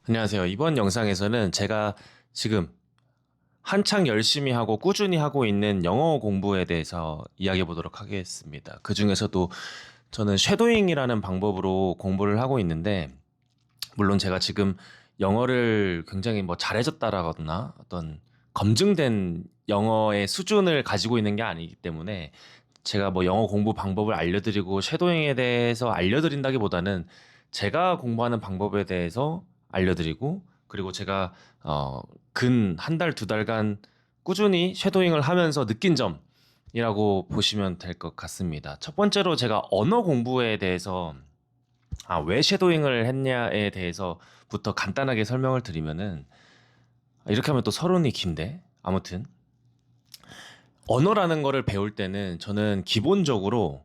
안녕하세요. 이번 영상에서는 제가 지금 한창 열심히 하고 꾸준히 하고 있는 영어 공부에 대해서 이야기해 보도록 하겠습니다. 그 중에서도 저는 쉐도잉이라는 방법으로 공부를 하고 있는데, 물론 제가 지금 영어를 굉장히 뭐 잘해졌다라거나 어떤 검증된 영어의 수준을 가지고 있는 게 아니기 때문에 제가 뭐 영어 공부 방법을 알려드리고 쉐도잉에 대해서 알려드린다기보다는 제가 공부하는 방법에 대해서 알려드리고, 그리고 제가 근 한 달, 두 달간 꾸준히 쉐도잉을 하면서 느낀 점이라고 보시면 될 것 같습니다. 첫 번째로 제가 언어 공부에 대해서 왜 쉐도잉을 했냐에 대해서부터 간단하게 설명을 드리면은, 이렇게 하면 또 서론이 긴데, 아무튼 언어라는 거를 배울 때는 저는 기본적으로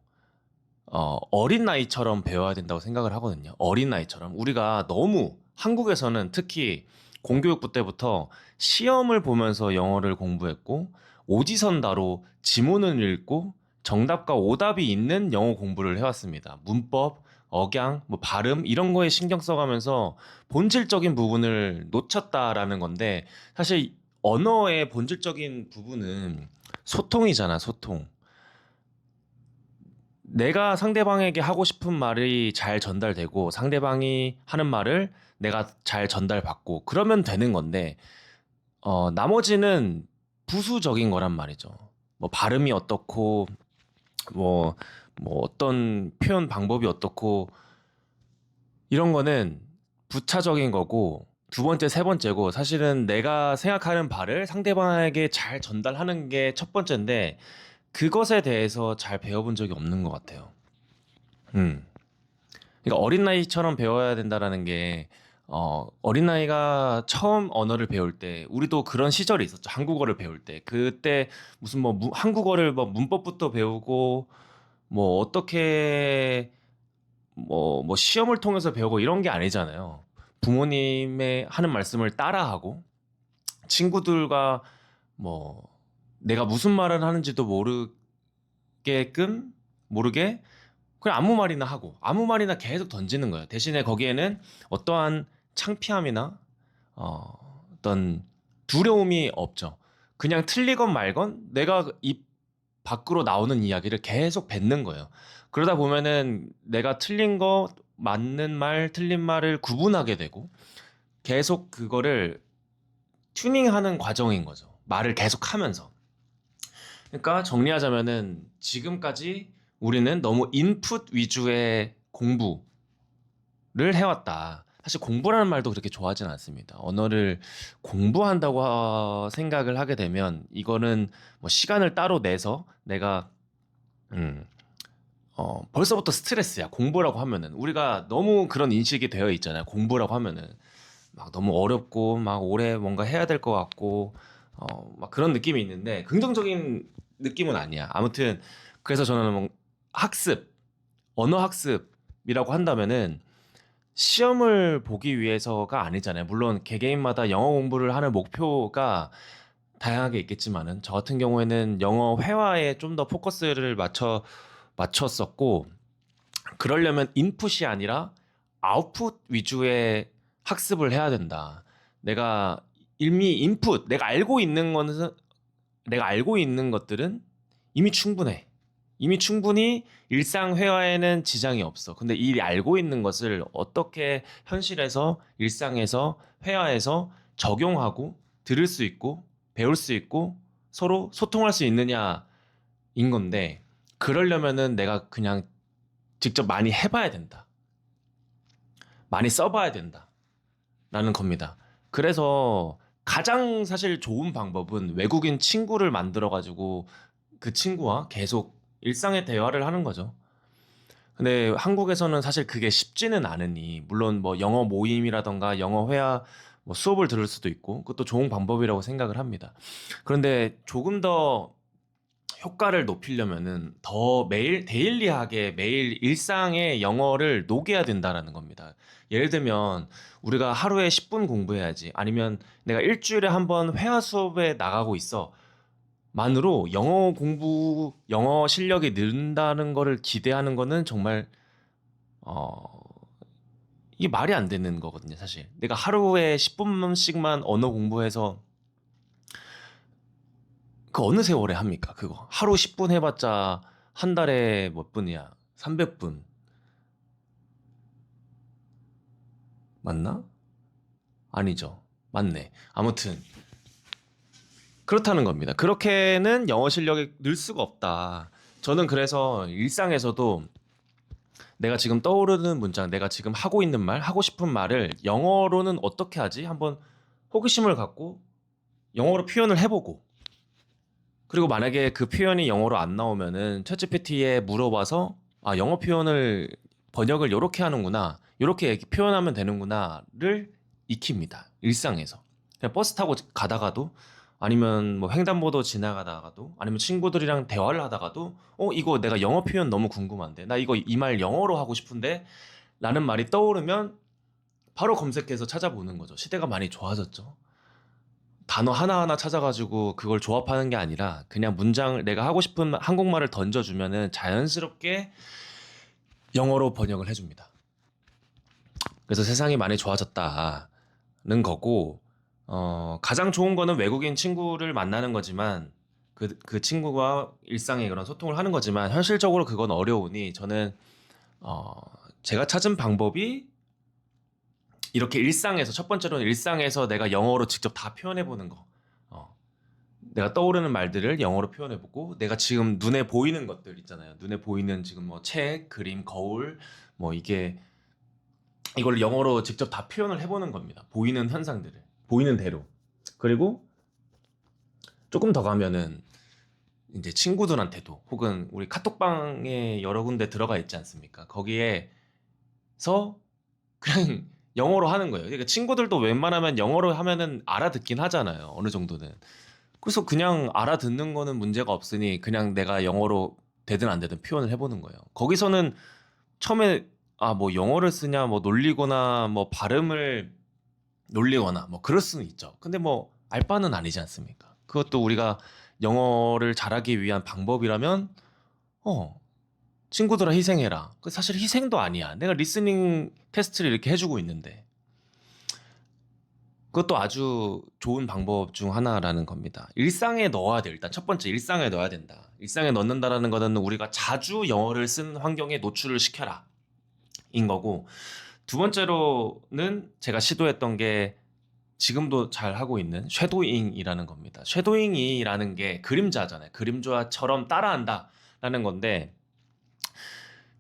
어린 나이처럼 배워야 된다고 생각을 하거든요. 어린 나이처럼. 우리가 너무 한국에서는 특히 공교육부 때부터 시험을 보면서 영어를 공부했고, 오지선다로 지문을 읽고 정답과 오답이 있는 영어 공부를 해왔습니다. 문법, 억양, 뭐 발음 이런 거에 신경 써가면서 본질적인 부분을 놓쳤다라는 건데, 사실 언어의 본질적인 부분은 소통이잖아, 소통. 내가 상대방에게 하고 싶은 말이 잘 전달되고 상대방이 하는 말을 내가 잘 전달받고 그러면 되는 건데, 나머지는 부수적인 거란 말이죠. 뭐 발음이 어떻고, 뭐, 뭐 어떤 표현 방법이 어떻고, 이런 거는 부차적인 거고, 두 번째, 세 번째고, 사실은 내가 생각하는 바를 상대방에게 잘 전달하는 게 첫 번째인데, 그것에 대해서 잘 배워본 적이 없는 것 같아요. 음. 그러니까 어린 나이처럼 배워야 된다라는 게, 어린 나이가 처음 언어를 배울 때 우리도 그런 시절이 있었죠. 한국어를 배울 때 그때 무슨 뭐 한국어를 뭐 문법부터 배우고 뭐 어떻게 뭐 시험을 통해서 배우고 이런 게 아니잖아요. 부모님의 하는 말씀을 따라하고 친구들과 뭐 내가 무슨 말을 하는지도 모르게끔 모르게 그냥 아무 말이나 하고 아무 말이나 계속 던지는 거예요. 대신에 거기에는 어떠한 창피함이나 어떤 두려움이 없죠. 그냥 틀리건 말건 내가 입 밖으로 나오는 이야기를 계속 뱉는 거예요. 그러다 보면은 내가 틀린 거, 맞는 말, 틀린 말을 구분하게 되고 계속 그거를 튜닝하는 과정인 거죠. 말을 계속 하면서. 그러니까 정리하자면은 지금까지 우리는 너무 인풋 위주의 공부를 해왔다. 사실 공부라는 말도 그렇게 좋아하진 않습니다. 언어를 공부한다고 생각을 하게 되면 이거는 뭐 시간을 따로 내서 내가 음, 벌써부터 스트레스야. 공부라고 하면은 우리가 너무 그런 인식이 되어 있잖아요. 공부라고 하면은 막 너무 어렵고 막 오래 뭔가 해야 될 것 같고 막 그런 느낌이 있는데 긍정적인 느낌은 아니야. 아무튼 그래서 저는 뭐 학습, 언어 학습이라고 한다면은 시험을 보기 위해서가 아니잖아요. 물론 개개인마다 영어 공부를 하는 목표가 다양하게 있겠지만은 저 같은 경우에는 영어 회화에 좀 더 포커스를 맞췄었고, 그러려면 인풋이 아니라 아웃풋 위주의 학습을 해야 된다. 내가 이미 인풋, 내가 알고 있는 것들은 이미 충분해. 이미 충분히 일상 회화에는 지장이 없어. 근데 이 알고 있는 것을 어떻게 현실에서, 일상에서, 회화에서 적용하고 들을 수 있고 배울 수 있고 서로 소통할 수 있느냐인 건데, 그러려면은 내가 그냥 직접 많이 해봐야 된다. 많이 써봐야 된다. 라는 겁니다. 그래서 가장 사실 좋은 방법은 외국인 친구를 만들어가지고 그 친구와 계속 일상의 대화를 하는 거죠. 근데 한국에서는 사실 그게 쉽지는 않으니, 물론 뭐 영어 모임이라던가 영어 회화 뭐 수업을 들을 수도 있고, 그것도 좋은 방법이라고 생각을 합니다. 그런데 조금 더 효과를 높이려면은 더 매일 데일리하게 매일 일상의 영어를 녹여야 된다라는 겁니다. 예를 들면 우리가 하루에 10분 공부해야지, 아니면 내가 일주일에 한 번 회화 수업에 나가고 있어 만으로 영어 실력이 는다는 거를 기대하는 거는 정말 어 이게 말이 안 되는 거거든요, 사실. 내가 하루에 10분씩만 언어 공부해서 그 어느 세월에 합니까, 그거? 하루 10분 해봤자 한 달에 몇 분이야? 300분. 맞나? 아니죠. 맞네. 아무튼 그렇다는 겁니다. 그렇게는 영어 실력이 늘 수가 없다. 저는 그래서 일상에서도 내가 지금 떠오르는 문장, 내가 지금 하고 있는 말, 하고 싶은 말을 영어로는 어떻게 하지? 한번 호기심을 갖고 영어로 표현을 해보고, 그리고 만약에 그 표현이 영어로 안 나오면은 챗GPT에 물어봐서 아, 영어 표현을 번역을 요렇게 하는구나, 요렇게 표현하면 되는구나를 익힙니다. 일상에서. 그냥 버스 타고 가다가도, 아니면 뭐 횡단보도 지나가다가도, 아니면 친구들이랑 대화를 하다가도 이거 내가 영어 표현 너무 궁금한데, 나 이거 이 말 영어로 하고 싶은데 라는 말이 떠오르면 바로 검색해서 찾아보는 거죠. 시대가 많이 좋아졌죠. 단어 하나하나 찾아가지고 그걸 조합하는 게 아니라 그냥 문장, 내가 하고 싶은 한국말을 던져주면은 자연스럽게 영어로 번역을 해줍니다. 그래서 세상이 많이 좋아졌다는 거고, 가장 좋은 거는 외국인 친구를 만나는 거지만, 그 친구와 일상의 그런 소통을 하는 거지만, 현실적으로 그건 어려우니, 저는, 어, 제가 찾은 방법이 이렇게 일상에서, 첫 번째로는 일상에서 내가 영어로 직접 다 표현해보는 거. 어, 내가 떠오르는 말들을 영어로 표현해보고, 내가 지금 눈에 보이는 것들 있잖아요. 눈에 보이는 지금 뭐 책, 그림, 거울, 뭐 이게, 이걸 영어로 직접 다 표현을 해보는 겁니다. 보이는 현상들을. 보이는 대로. 그리고 조금 더 가면은 이제 친구들한테도, 혹은 우리 카톡방에 여러 군데 들어가 있지 않습니까? 거기에서 그냥 영어로 하는 거예요. 그러니까 친구들도 웬만하면 영어로 하면은 알아듣긴 하잖아요. 어느 정도는. 그래서 그냥 알아듣는 거는 문제가 없으니 그냥 내가 영어로 되든 안 되든 표현을 해보는 거예요. 거기서는 처음에 아, 뭐 영어를 쓰냐, 뭐 놀리거나, 뭐 발음을 놀리거나, 뭐 그럴 수는 있죠. 근데 뭐 알바는 아니지 않습니까? 그것도 우리가 영어를 잘하기 위한 방법이라면, 어, 친구들아 희생해라. 그 사실 희생도 아니야. 내가 리스닝 테스트를 이렇게 해주고 있는데. 그것도 아주 좋은 방법 중 하나라는 겁니다. 일상에 넣어야 돼. 일단 첫 번째, 일상에 넣어야 된다. 일상에 넣는다라는 거는 우리가 자주 영어를 쓰는 환경에 노출을 시켜라 인 거고, 두 번째로는 제가 시도했던 게 지금도 잘 하고 있는 쉐도잉이라는 겁니다. 쉐도잉이라는 게 그림자잖아요. 그림자처럼 따라한다라는 건데,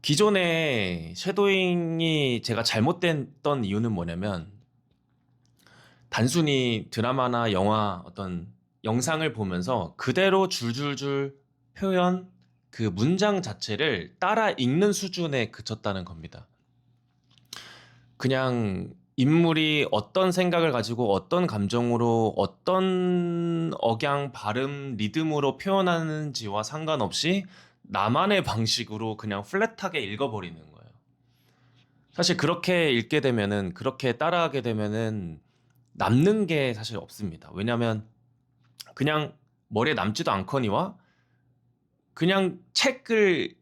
기존에 쉐도잉이 제가 잘못됐던 이유는 뭐냐면, 단순히 드라마나 영화 어떤 영상을 보면서 그대로 줄줄줄 표현, 그 문장 자체를 따라 읽는 수준에 그쳤다는 겁니다. 그냥 인물이 어떤 생각을 가지고 어떤 감정으로 어떤 억양, 발음, 리듬으로 표현하는지와 상관없이 나만의 방식으로 그냥 플랫하게 읽어버리는 거예요. 사실 그렇게 읽게 되면은, 그렇게 따라하게 되면은 남는 게 사실 없습니다. 왜냐면 그냥 머리에 남지도 않거니와 그냥 책을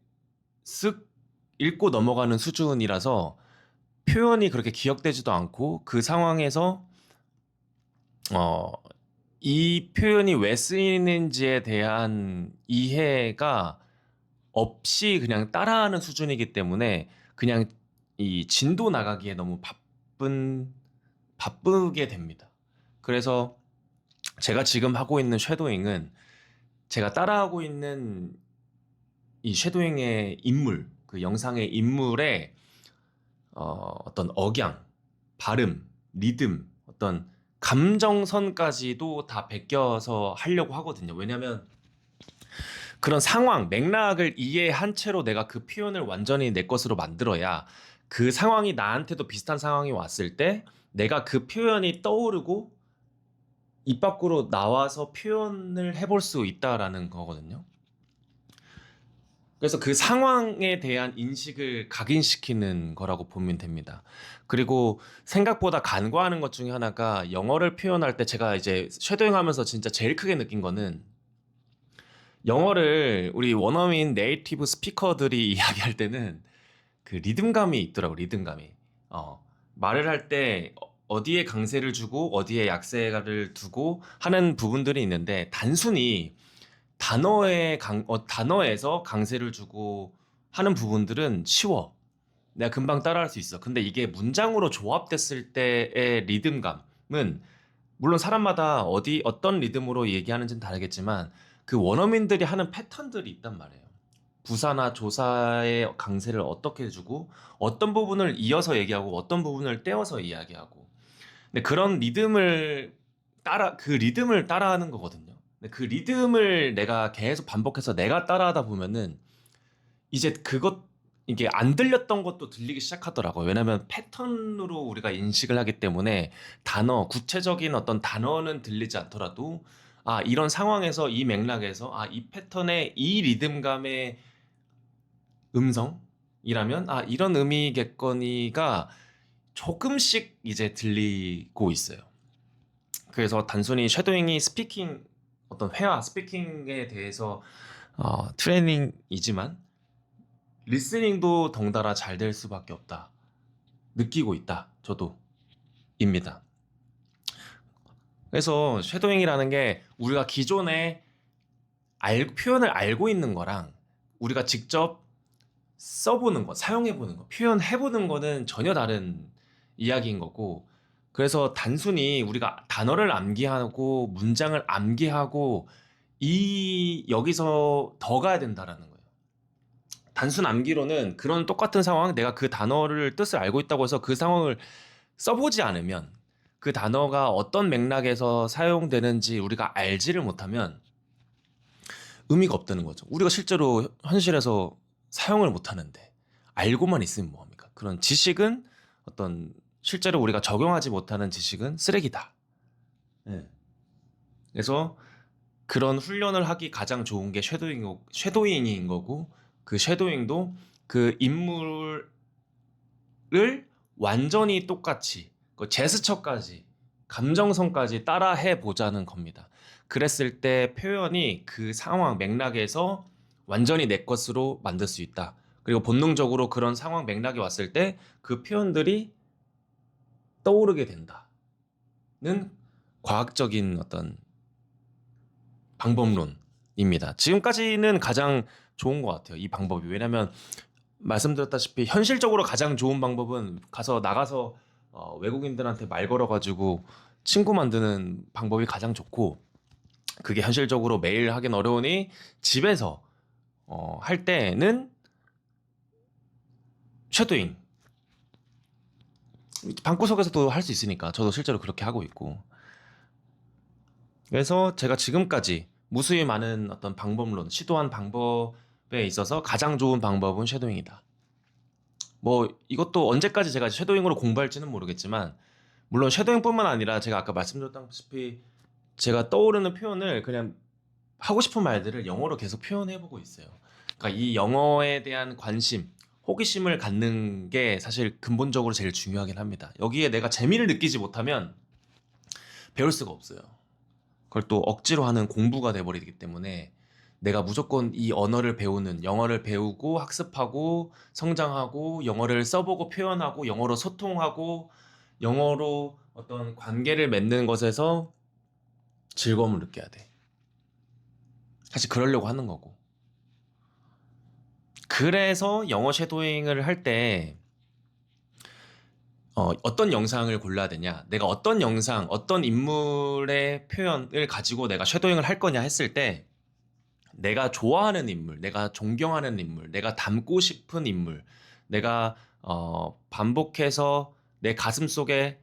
쓱 읽고 넘어가는 수준이라서 표현이 그렇게 기억되지도 않고, 그 상황에서 어, 이 표현이 왜 쓰이는지에 대한 이해가 없이 그냥 따라하는 수준이기 때문에 그냥 이 진도 나가기에 너무 바쁘게 됩니다. 그래서 제가 지금 하고 있는 쉐도잉은, 제가 따라하고 있는 이 쉐도잉의 인물, 그 영상의 인물의 어떤 억양, 발음, 리듬, 어떤 감정선까지도 다 베껴서 하려고 하거든요. 왜냐면 그런 상황, 맥락을 이해한 채로 내가 그 표현을 완전히 내 것으로 만들어야 그 상황이 나한테도 비슷한 상황이 왔을 때 내가 그 표현이 떠오르고 입 밖으로 나와서 표현을 해볼 수 있다라는 거거든요. 그래서 그 상황에 대한 인식을 각인시키는 거라고 보면 됩니다. 그리고 생각보다 간과하는 것 중에 하나가, 영어를 표현할 때 제가 이제 쉐도잉 하면서 진짜 제일 크게 느낀 거는, 영어를 우리 원어민 네이티브 스피커들이 이야기할 때는 그 리듬감이 있더라고, 리듬감이. 어. 말을 할 때 어디에 강세를 주고 어디에 약세를 두고 하는 부분들이 있는데 단순히 단어에서 강세를 주고 하는 부분들은 쉬워. 내가 금방 따라할 수 있어. 근데 이게 문장으로 조합됐을 때의 리듬감은 물론 사람마다 어떤 리듬으로 얘기하는지는 다르겠지만 그 원어민들이 하는 패턴들이 있단 말이에요. 부사나 조사의 강세를 어떻게 주고 어떤 부분을 이어서 얘기하고 어떤 부분을 떼어서 이야기하고 근데 그런 그 리듬을 따라하는 거거든요. 근데 그 리듬을 내가 계속 반복해서 내가 따라하다 보면은 이제 이게 안 들렸던 것도 들리기 시작하더라고요. 왜냐면 패턴으로 우리가 인식을 하기 때문에 구체적인 어떤 단어는 들리지 않더라도 아, 이런 상황에서 이 맥락에서 아, 이 패턴의 이 리듬감의 음성이라면 아, 이런 의미겠거니가 조금씩 이제 들리고 있어요. 그래서 단순히 쉐도잉이 어떤 회화 스피킹에 대해서 트레이닝이지만 리스닝도 덩달아 잘 될 수밖에 없다. 느끼고 있다. 저도 입니다. 그래서 쉐도잉이라는 게 우리가 기존에 표현을 알고 있는 거랑 우리가 직접 써보는 거, 사용해보는 거, 표현해보는 거는 전혀 다른 이야기인 거고, 그래서 단순히 우리가 단어를 암기하고 문장을 암기하고 여기서 더 가야 된다라는 거예요. 단순 암기로는 그런 똑같은 상황, 내가 그 단어를 뜻을 알고 있다고 해서 그 상황을 써보지 않으면 그 단어가 어떤 맥락에서 사용되는지 우리가 알지를 못하면 의미가 없다는 거죠. 우리가 실제로 현실에서 사용을 못하는데 알고만 있으면 뭐합니까? 그런 지식은 어떤 실제로 우리가 적용하지 못하는 지식은 쓰레기다. 예. 그래서 그런 훈련을 하기 가장 좋은 게 쉐도잉인 거고 그 쉐도잉도 그 인물을 완전히 똑같이 그 제스처까지 감정선까지 따라해 보자는 겁니다. 그랬을 때 표현이 그 상황 맥락에서 완전히 내 것으로 만들 수 있다. 그리고 본능적으로 그런 상황 맥락이 왔을 때 그 표현들이 떠오르게 된다는 과학적인 어떤 방법론입니다. 지금까지는 가장 좋은 것 같아요. 이 방법이. 왜냐면 말씀드렸다시피 현실적으로 가장 좋은 방법은 나가서 외국인들한테 말 걸어가지고 친구 만드는 방법이 가장 좋고 그게 현실적으로 매일 하긴 어려우니 집에서 할 때는 쉐도잉 방구석에서도 할 수 있으니까 저도 실제로 그렇게 하고 있고 그래서 제가 지금까지 무수히 많은 어떤 시도한 방법에 있어서 가장 좋은 방법은 쉐도잉이다. 뭐 이것도 언제까지 제가 쉐도잉으로 공부할지는 모르겠지만 물론 쉐도잉뿐만 아니라 제가 아까 말씀드렸다시피 제가 떠오르는 표현을 그냥 하고 싶은 말들을 영어로 계속 표현해보고 있어요. 그러니까 이 영어에 대한 관심, 호기심을 갖는 게 사실 근본적으로 제일 중요하긴 합니다. 여기에 내가 재미를 느끼지 못하면 배울 수가 없어요. 그걸 또 억지로 하는 공부가 돼버리기 때문에 내가 무조건 이 영어를 배우고 학습하고 성장하고 영어를 써보고 표현하고 영어로 소통하고 영어로 어떤 관계를 맺는 것에서 즐거움을 느껴야 돼. 사실 그러려고 하는 거고. 그래서 영어 쉐도잉을 할 때 어떤 영상을 골라야 되냐? 내가 어떤 인물의 표현을 가지고 내가 쉐도잉을 할 거냐 했을 때 내가 좋아하는 인물, 내가 존경하는 인물, 내가 닮고 싶은 인물, 내가 반복해서 내 가슴 속에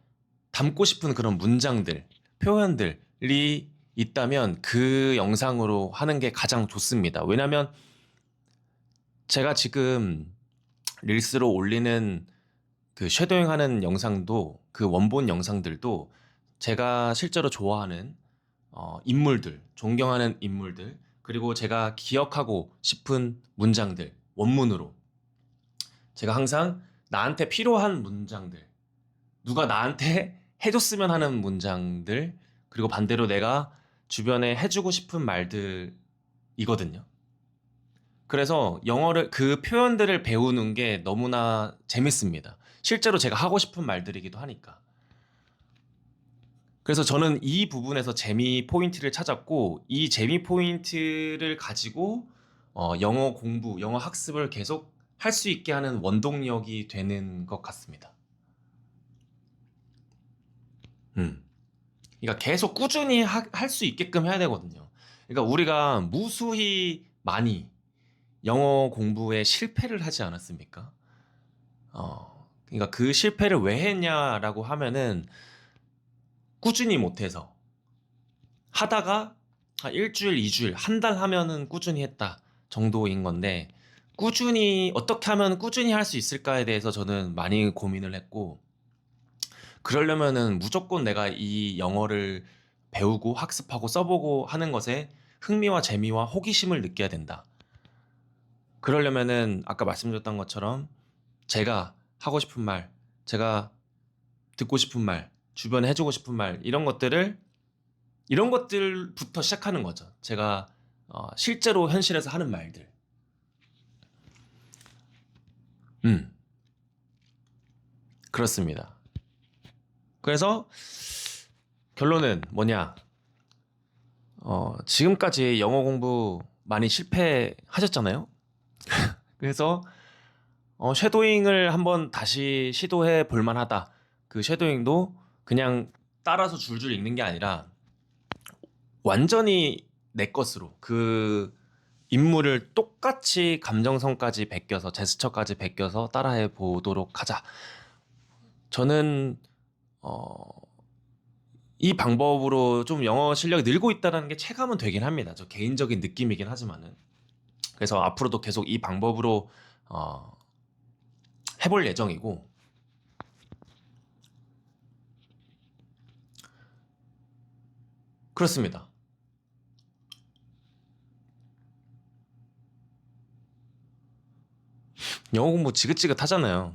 담고 싶은 그런 문장들, 표현들이 있다면 그 영상으로 하는 게 가장 좋습니다. 왜냐면 제가 지금 릴스로 올리는 그 쉐도잉 하는 영상도 그 원본 영상들도 제가 실제로 좋아하는 인물들, 존경하는 인물들, 그리고 제가 기억하고 싶은 문장들, 원문으로 제가 항상 나한테 필요한 문장들, 누가 나한테 해줬으면 하는 문장들, 그리고 반대로 내가 주변에 해주고 싶은 말들이거든요. 그래서 그 표현들을 배우는 게 너무나 재밌습니다. 실제로 제가 하고 싶은 말들이기도 하니까. 그래서 저는 이 부분에서 재미 포인트를 찾았고 이 재미 포인트를 가지고 영어 공부, 영어 학습을 계속 할 수 있게 하는 원동력이 되는 것 같습니다. 음. 그러니까 계속 꾸준히 할 수 있게끔 해야 되거든요. 그러니까 우리가 무수히 많이 영어 공부에 실패를 하지 않았습니까? 그러니까 그 실패를 왜 했냐라고 하면은 꾸준히 못해서 하다가 한 일주일, 2주일, 한 달 하면은 꾸준히 했다 정도인 건데 꾸준히 어떻게 하면 꾸준히 할 수 있을까에 대해서 저는 많이 고민을 했고 그러려면은 무조건 내가 이 영어를 배우고 학습하고 써보고 하는 것에 흥미와 재미와 호기심을 느껴야 된다. 그러려면은 아까 말씀드렸던 것처럼 제가 하고 싶은 말, 제가 듣고 싶은 말, 주변에 해주고 싶은 말 이런 것들부터 시작하는 거죠. 제가 실제로 현실에서 하는 말들. 음, 그렇습니다. 그래서 결론은 뭐냐? 지금까지 영어 공부 많이 실패하셨잖아요. 그래서 쉐도잉을 한번 다시 시도해 볼 만하다. 그 쉐도잉도 그냥 따라서 줄줄 읽는 게 아니라 완전히 내 것으로 그 인물을 똑같이 감정선까지 베껴서 제스처까지 베껴서 따라해 보도록 하자. 저는 어, 이 방법으로 좀 영어 실력이 늘고 있다는 게 체감은 되긴 합니다. 저 개인적인 느낌이긴 하지만은. 그래서 앞으로도 계속 이 방법으로 어, 해볼 예정이고 그렇습니다. 영어 공부 지긋지긋하잖아요.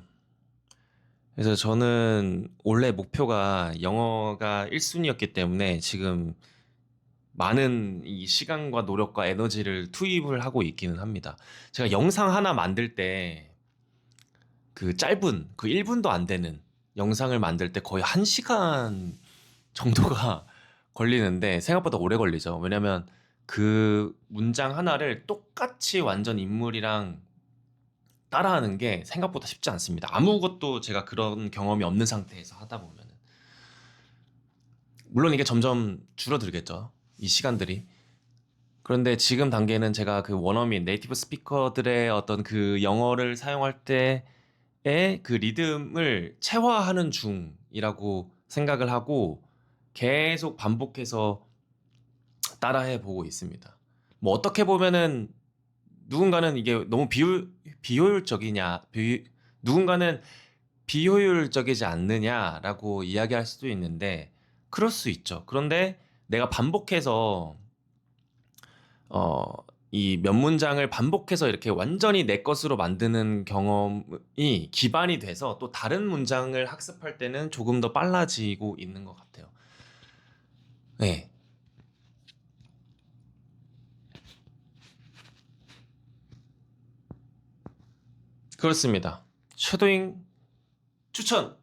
그래서 저는 원래 목표가 영어가 1순위였기 때문에 지금 많은 이 시간과 노력과 에너지를 투입을 하고 있기는 합니다. 제가 영상 하나 만들 때 그 짧은 그 1분도 안 되는 영상을 만들 때 거의 1시간 정도가 걸리는데 생각보다 오래 걸리죠. 왜냐면 그 문장 하나를 똑같이 완전 인물이랑 따라하는 게 생각보다 쉽지 않습니다. 아무것도 제가 그런 경험이 없는 상태에서 하다 보면은. 물론 이게 점점 줄어들겠죠. 이 시간들이. 그런데 지금 단계는 제가 그 원어민 네이티브 스피커들의 어떤 그 영어를 사용할 때의 그 리듬을 체화하는 중이라고 생각을 하고 계속 반복해서 따라해 보고 있습니다. 뭐 어떻게 보면은 누군가는 이게 너무 비효율적이냐, 누군가는 비효율적이지 않느냐라고 이야기할 수도 있는데 그럴 수 있죠. 그런데 내가 반복해서 어, 이 몇 문장을 반복해서 이렇게 완전히 내 것으로 만드는 경험이 기반이 돼서 또 다른 문장을 학습할 때는 조금 더 빨라지고 있는 것 같아요. 네, 그렇습니다. 쉐도잉 추천!